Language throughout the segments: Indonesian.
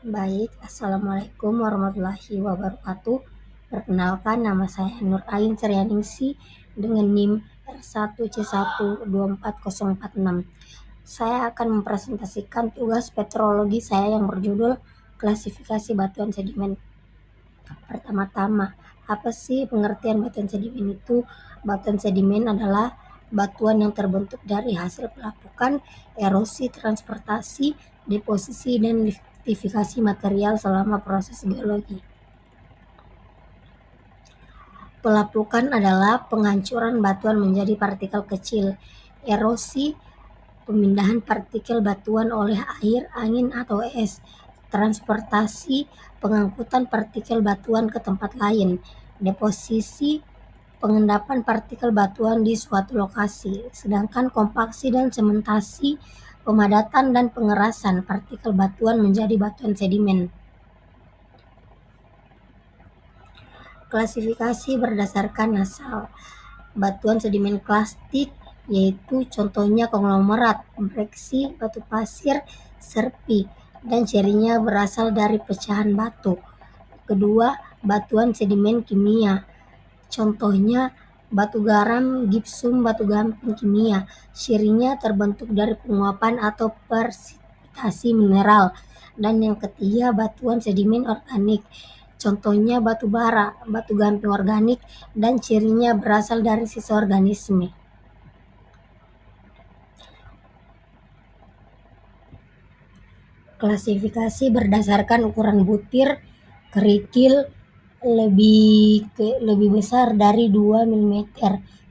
Baik, Assalamualaikum warahmatullahi wabarakatuh. Perkenalkan, nama saya Nur Ain Serianingsi dengan NIM R1C1240446. Saya akan mempresentasikan tugas petrologi saya yang berjudul klasifikasi batuan sedimen. Pertama-tama, apa sih pengertian batuan sedimen itu? Batuan sedimen adalah batuan yang terbentuk dari hasil pelapukan, erosi, transportasi, deposisi, dan liftifikasi material selama proses geologi. Pelapukan adalah penghancuran batuan menjadi partikel kecil. Erosi, pemindahan partikel batuan oleh air, angin, atau es. Transportasi, pengangkutan partikel batuan ke tempat lain. Deposisi, pengendapan partikel batuan di suatu lokasi. Sedangkan kompaksi dan sementasi, pemadatan dan pengerasan partikel batuan menjadi batuan sedimen. Klasifikasi berdasarkan asal. Batuan sedimen klasik yaitu contohnya konglomerat, breksi, batu pasir, serpi, dan cirinya berasal dari pecahan batu. Kedua, batuan sedimen kimia. Contohnya batu garam, gipsum, batu gamping kimia. Cirinya terbentuk dari penguapan atau persitasi mineral. Dan yang ketiga, batuan sedimen organik. Contohnya batu bara, batu gamping organik, dan cirinya berasal dari sisa organisme. Klasifikasi berdasarkan ukuran butir, kerikil lebih besar dari 2 mm,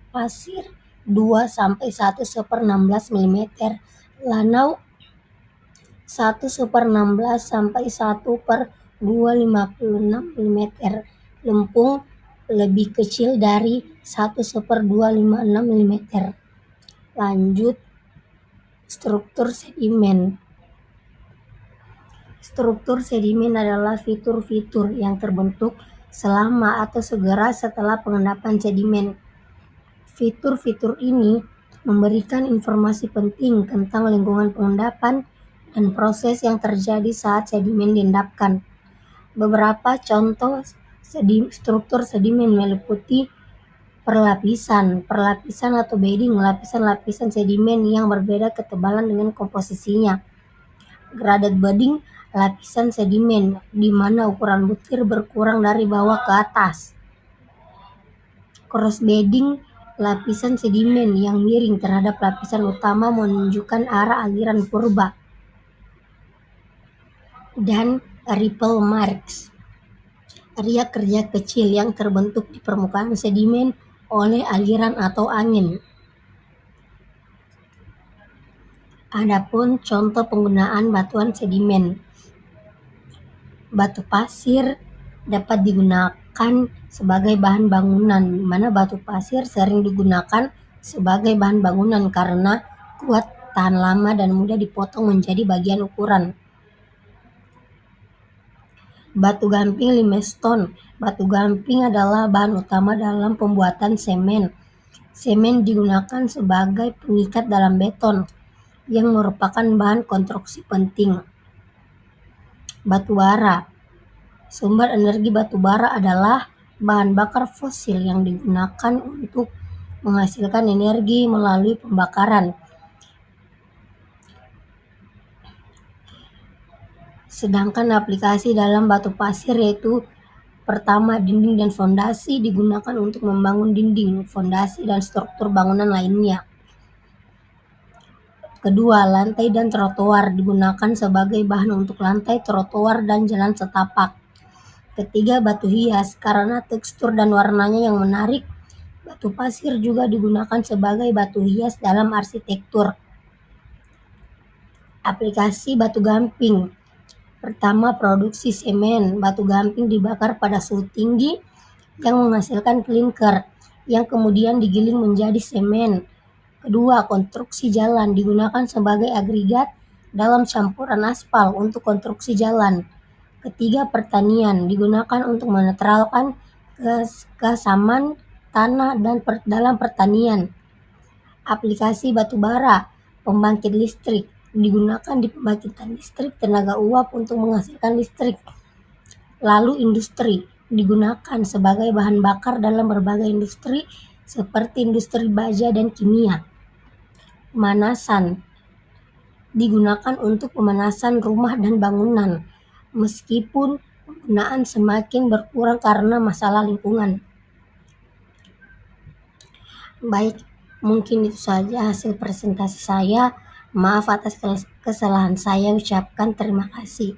pasir 2 sampai 1/16 mm, lanau 1/16 sampai 1/256 mm, lempung lebih kecil dari 1/256 mm. Lanjut, struktur sedimen. Struktur sedimen adalah fitur-fitur yang terbentuk selama atau segera setelah pengendapan sedimen. Fitur-fitur ini memberikan informasi penting tentang lingkungan pengendapan dan proses yang terjadi saat sedimen diendapkan. Beberapa contoh struktur sedimen meliputi perlapisan atau bedding, lapisan-lapisan sedimen yang berbeda ketebalan dengan komposisinya. Graded bedding, lapisan sedimen di mana ukuran butir berkurang dari bawah ke atas. Cross bedding, lapisan sedimen yang miring terhadap lapisan utama menunjukkan arah aliran purba. Dan ripple marks, riak-riak kecil yang terbentuk di permukaan sedimen oleh aliran atau angin. Adapun contoh penggunaan batuan sedimen. Batu pasir dapat digunakan sebagai bahan bangunan, di mana batu pasir sering digunakan sebagai bahan bangunan karena kuat, tahan lama, dan mudah dipotong menjadi bagian ukuran. Batu gamping limestone. Batu gamping adalah bahan utama dalam pembuatan semen. Semen digunakan sebagai pengikat dalam beton, yang merupakan bahan konstruksi penting. Batu bara. Sumber energi batu bara adalah bahan bakar fosil yang digunakan untuk menghasilkan energi melalui pembakaran. Sedangkan aplikasi dalam batu pasir yaitu pertama, dinding dan fondasi digunakan untuk membangun dinding, fondasi, dan struktur bangunan lainnya. Kedua, lantai dan trotoar digunakan sebagai bahan untuk lantai, trotoar, dan jalan setapak. Ketiga, batu hias. Karena tekstur dan warnanya yang menarik, batu pasir juga digunakan sebagai batu hias dalam arsitektur. Aplikasi batu gamping. Pertama, produksi semen. Batu gamping dibakar pada suhu tinggi yang menghasilkan klinker, yang kemudian digiling menjadi semen. Kedua, konstruksi jalan digunakan sebagai agregat dalam campuran aspal untuk konstruksi jalan. Ketiga, pertanian digunakan untuk menetralkan keasaman tanah dalam pertanian. Aplikasi batu bara, pembangkit listrik. digunakan di pembangkitan listrik tenaga uap untuk menghasilkan listrik. Lalu industri digunakan sebagai bahan bakar dalam berbagai industri seperti industri baja dan kimia. Pemanasan digunakan untuk pemanasan rumah dan bangunan, meskipun penggunaan semakin berkurang karena masalah lingkungan. Baik, mungkin itu saja hasil presentasi saya. Maaf atas kesalahan saya, ucapkan terima kasih.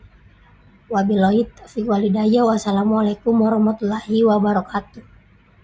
Wabillahi taufiq walhidayah. Wassalamualaikum warahmatullahi wabarakatuh.